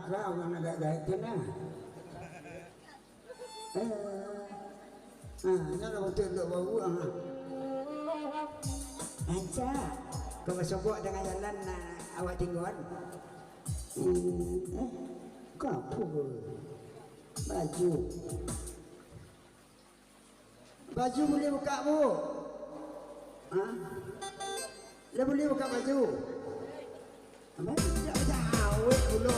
kau kan agak gaya na. Nyala betul untuk bau Anca, kau bersobok dengan jalan awak tinggal. Kau apa? Baju boleh buka bu? Dia boleh buka baju? Apa? Tak jauh dulu.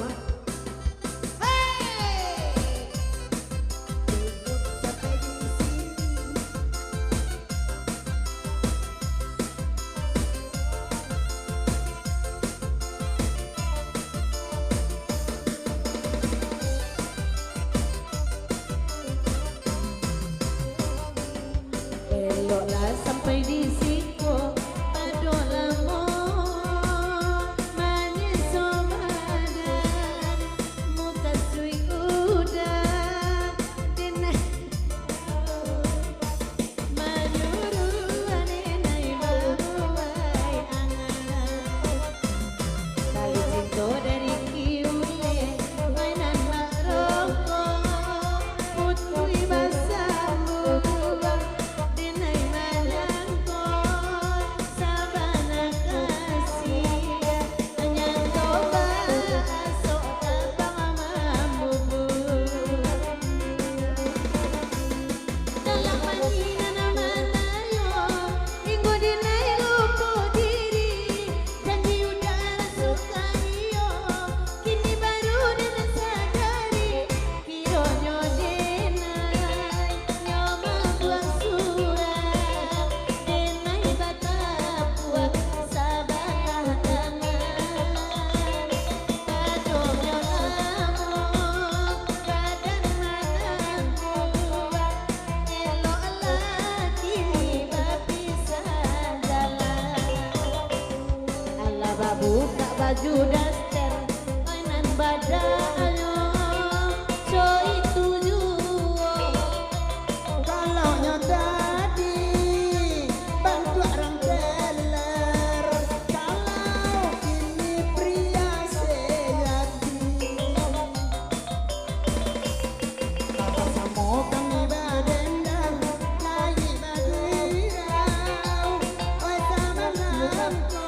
Eloklah sampai di situ padolah mo manyeso badan muka sui udah denah manuru anenai bawai angan kali cinta dari kiule mainan maroko putui basamu buka baju daster mainan badannya so itu juga Kalau nyodadi bantu orang teler. Kalau kini pria sejati Bapak samo kami badendang lagi badirau. Oi sama lampu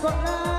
kok